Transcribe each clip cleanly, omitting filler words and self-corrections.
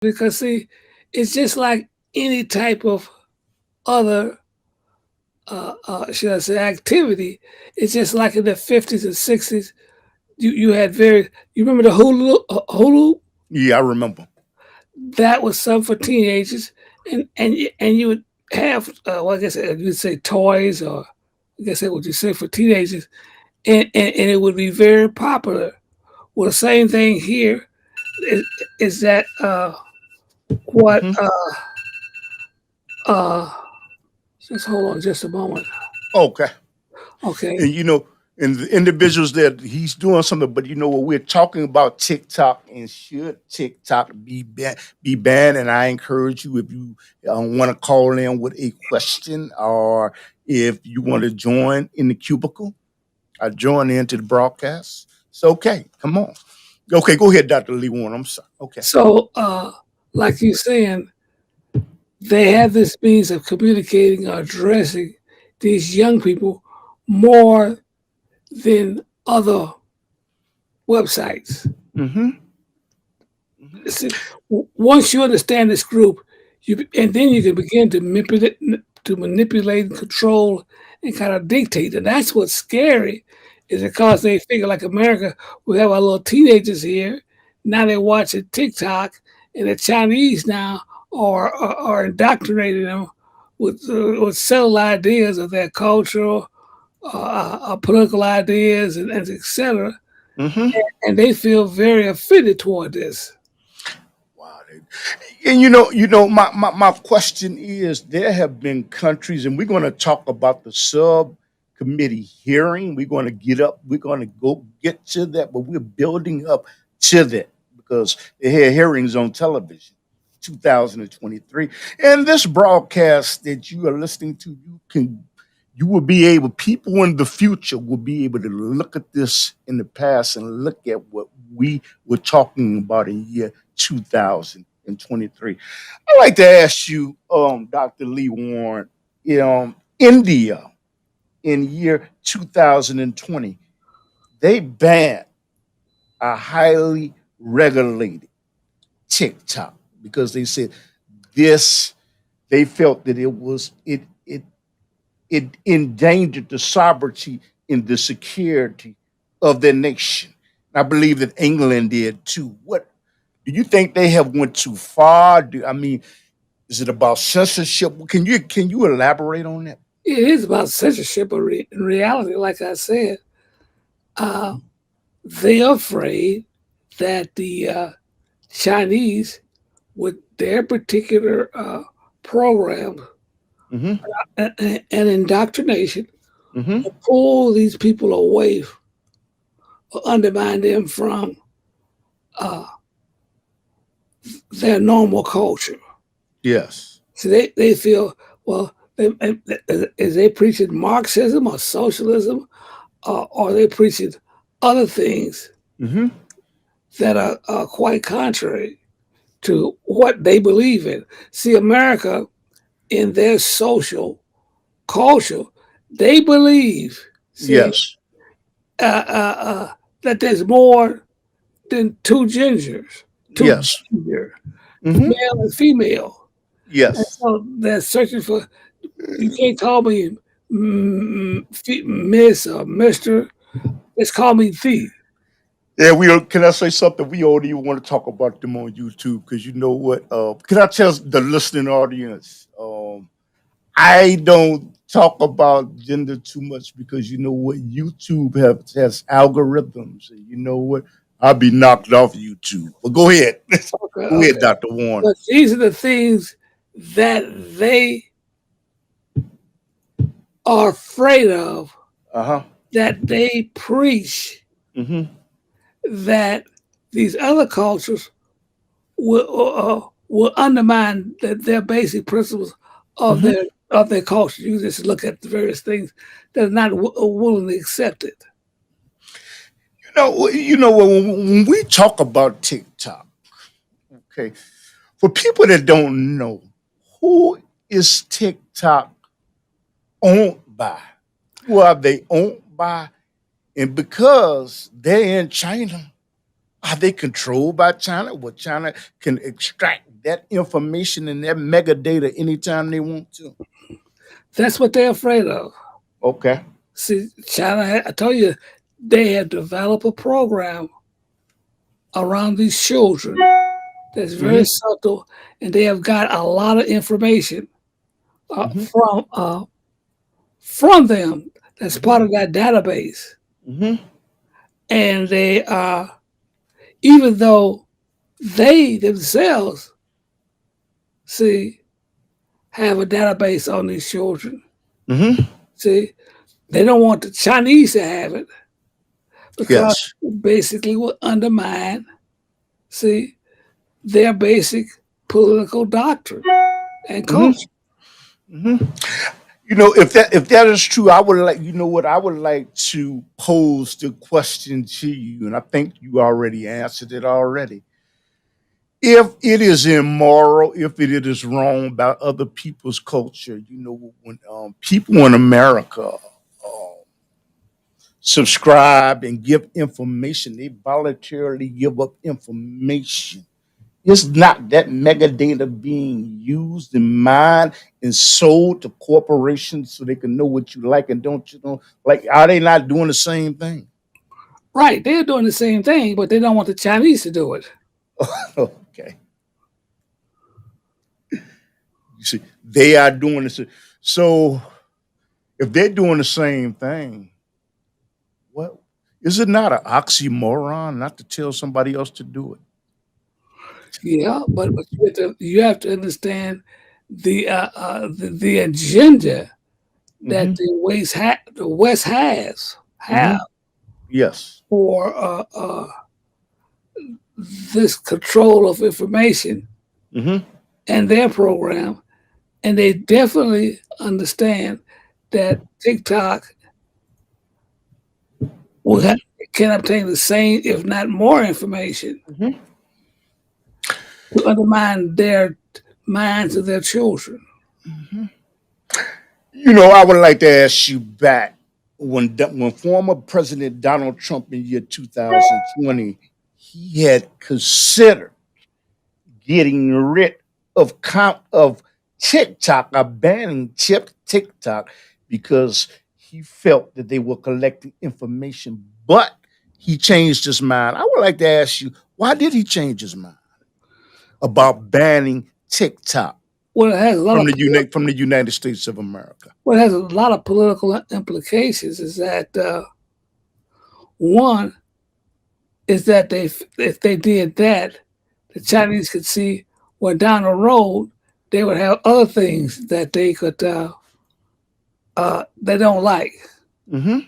because see, it's just like any type of other, should I say, activity. It's just like in the 50s and 60s. You had you remember the hulu? Yeah, I remember. That was some for teenagers, and you would have, well, I guess you'd say toys, or I guess that what you say for teenagers, and it would be very popular. Well, the same thing here is, is that what Hmm. uh just hold on just a moment. Okay. Okay. And and the individuals that he's doing something, but what we're talking about TikTok, and should TikTok be banned? And I encourage you, if you want to call in with a question, or if you want to join in the cubicle, join into the broadcast. It's okay. Come on. Okay, go ahead, Dr. Lee Warren. I'm sorry. Okay. So like you're saying, they have this means of communicating or addressing these young people more than other websites. Mm-hmm. Mm-hmm. See, once you understand this group, and then you can begin to manipulate and control and kind of dictate. And that's what's scary, is because they figure like America, we have our little teenagers here. Now they're watching TikTok, and the Chinese now are indoctrinating them with subtle ideas of their cultural, political ideas, and etc. Mm-hmm. And they feel very offended toward this. Wow. And my question is, there have been countries, and we're going to talk about the subcommittee hearing. We're going to we're going to go get to that, but we're building up to that because they had hearings on television 2023. And this broadcast that you are listening to, you will be able, people in the future will be able to look at this in the past and look at what we were talking about in year 2023. I'd like to ask you, Dr. Lee Warren, India in year 2020, they banned a highly regulated TikTok because they said this, they felt that it endangered the sovereignty and the security of their nation. I believe that England did too. What do you think they have went too far? I mean, is it about censorship? Can you elaborate on that? It is about censorship, but in reality, like I said, uh, they're afraid that the Chinese, with their particular program Mm-hmm. and indoctrination, Mm-hmm. will pull these people away or undermine them from uh, their normal culture. Yes. So they feel, well, is they preaching Marxism or socialism, or are they preaching other things Mm-hmm. that are quite contrary to what they believe in? See, America, in their social culture, they believe, see, Yes. uh, uh, uh, that there's more than two genders, two Yes. gender, Mm-hmm. male and female. And Yes. so they're searching for, you can't call me Miss or Mister. Just call me the. Yeah, can I say something? We don't even want to talk about them on YouTube because you know what? Can I tell the listening audience? I don't talk about gender too much because you know what? YouTube has algorithms, and you know what? I'll be knocked off YouTube. But go ahead, Okay, go ahead, okay. Doctor Warren. But these are the things that they are afraid of, Uh huh. that they preach, Mm-hmm. that these other cultures will undermine their basic principles of Mm-hmm. their culture. You just look at the various things that are not willingly accepted. When we talk about TikTok, okay, for people that don't know, who is TikTok owned by? Who are they owned by? And because they're in China, are they controlled by China? Well, China can extract that information and that mega data anytime they want to. That's what they're afraid of. Okay. See, China, I told you, they have developed a program around these children that's very Mm-hmm. subtle, and they have got a lot of information uh, Mm-hmm. from uh, from them that's Mm-hmm. part of that database. Mm-hmm. And they even though they themselves see have a database on these children, Mm-hmm. see, they don't want the Chinese to have it because Yes. it basically will undermine, see, their basic political doctrine and Mm-hmm. culture. Mm-hmm. You know, if that is true, I would like, you know what, I would like to pose the question to you, and I think you already answered it already. If it is immoral, if it is wrong about other people's culture, you know, when people in America subscribe and give information, they voluntarily give up information. It's not that mega data being used and mined and sold to corporations so they can know what you like and don't you know. Like, are they not doing the same thing? Right, they're doing the same thing, but they don't want the Chinese to do it. Okay. You see, they are doing this. So if they're doing the same thing, what is it not an oxymoron not to tell somebody else to do it? Yeah, but you have to understand the agenda that Mm-hmm. The West has Mm-hmm. have Yes. for this control of information Mm-hmm. and their program, and they definitely understand that TikTok will Mm-hmm. can obtain the same, if not more, information Mm-hmm. to undermine their minds of their children. Mm-hmm. You know, I would like to ask you back when former President Donald Trump in year 2020, he had considered getting rid of TikTok, or banning TikTok because he felt that they were collecting information, but he changed his mind. I would like to ask you, why did he change his mind about banning TikTok Well, it has a lot from of the United States of America? What has a lot of political implications is that one is that if they did that, the Chinese could see well down the road they would have other things that they don't like Mm-hmm.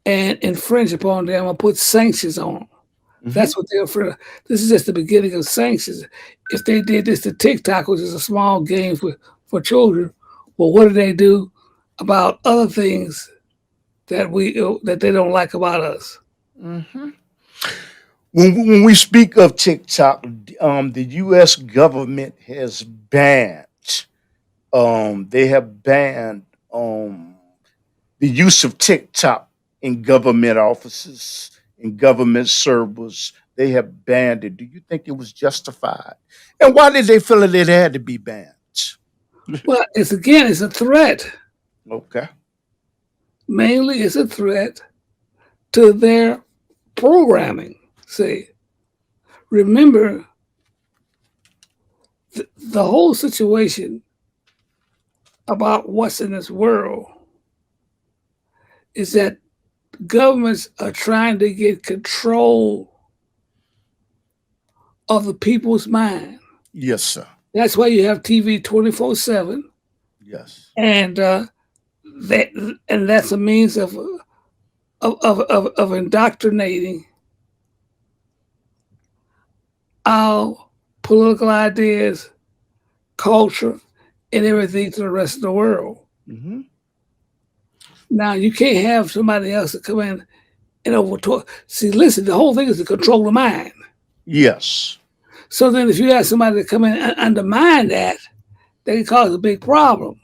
and infringe upon them or put sanctions on them. Mm-hmm. That's what they're afraid of. This is just the beginning of sanctions. If they did this to TikTok, which is a small game for children, well, what do they do about other things that they don't like about us? Mm-hmm. When we speak of TikTok, the U.S. government has banned. They have banned the use of TikTok in government offices, in government servers. They have banned it. Do you think it was justified? And why did they feel that it had to be banned? Well, it's a threat. Okay. Mainly, it's a threat to their programming. See, remember the whole situation about what's in this world is that governments are trying to get control of the people's mind. Yes, sir. That's why you have TV 24/7, Yes. and that and that's a means of indoctrinating our political ideas, culture, and everything to the rest of the world. Mm-hmm. Now you can't have somebody else to come in and over. See, listen, the whole thing is to control the mind. Yes. So then, if you have somebody to come in and undermine that, that can cause a big problem.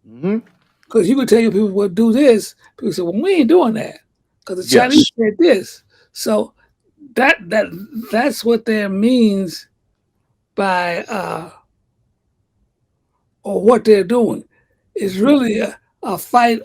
Mm-hmm. Because you could tell your people, well, do this. People say, well, we ain't doing that because the Chinese Yes. said this. So that that's what their means by or what they're doing. It's really a fight